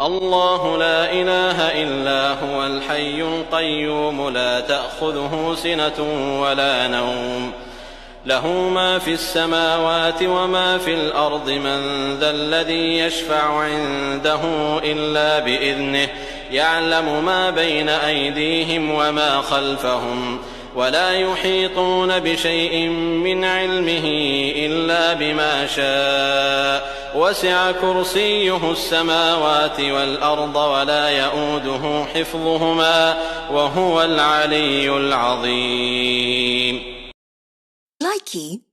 الله لا إله إلا هو الحي القيوم لا تأخذه سنة ولا نوم له ما في السماوات وما في الأرض من ذا الذي يشفع عنده إلا بإذنه يعلم ما بين أيديهم وما خلفهم ولا يحيطون بشيء من علمه إلا بما شاء وسع كرسيه السماوات والأرض ولا يئوده حفظهما وهو العلي العظيم. Likey